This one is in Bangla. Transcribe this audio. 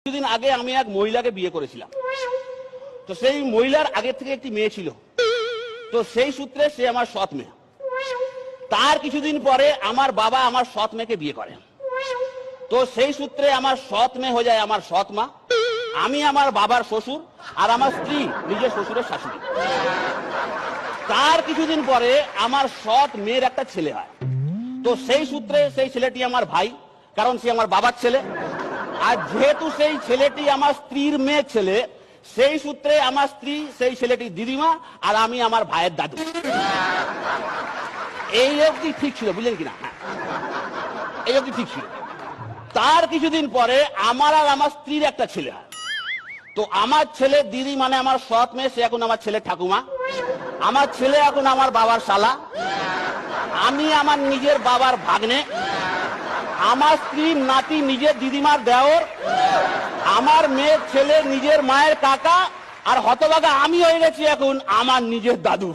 কিছুদিন আগে আমি এক মহিলাকে বিয়ে করেছিলাম। তো সেই মহিলার আগে থেকে একটি মেয়ে ছিল। তো সেই সূত্রে সে আমার সৎ মেয়ে। তার কিছুদিন পরে আমার বাবা আমার সৎ মেয়েকে বিয়ে করেন। তো সেই সূত্রে আমার সৎ মেয়ে হয়ে যায় আমার সৎ মা। আমি আমার বাবার শ্বশুর, আর আমার স্ত্রী নিজের শ্বশুরের শাশুড়ি। তার কিছুদিন পরে আমার সৎ মেয়ের একটা ছেলে হয়। তো সেই সূত্রে সেই ছেলেটি আমার ভাই, কারণ সে আমার বাবার ছেলে। আর যেহেতু সেই ছেলেটি আমার স্ত্রীর মেয়ের ছেলে, সেই সূত্রে আমার স্ত্রী সেই ছেলেটির দিদিমা, আর আমি আমার ভাইয়ের দাদু। এই অবধি ঠিক ছিল, বুঝলেন কিনা? হ্যাঁ, এই অবধি ঠিক ছিল। তার কিছুদিন পরে আমার আর আমার স্ত্রীর একটা ছেলে হয়। তো আমার ছেলে দিদি মানে আমার সৎ মেয়ে, সে এখন আমার ছেলে ঠাকুমা। আমার ছেলে এখন আমার বাবার শালা। আমি আমার নিজের বাবার ভাগ্নে। আমার স্ত্রীর নাতি নিজের দিদিমার দেওর। আমার মেয়ের ছেলে নিজের মায়ের কাকা। আর হতভাগা আমি হয়ে গেছি এখন আমার নিজের দাদু।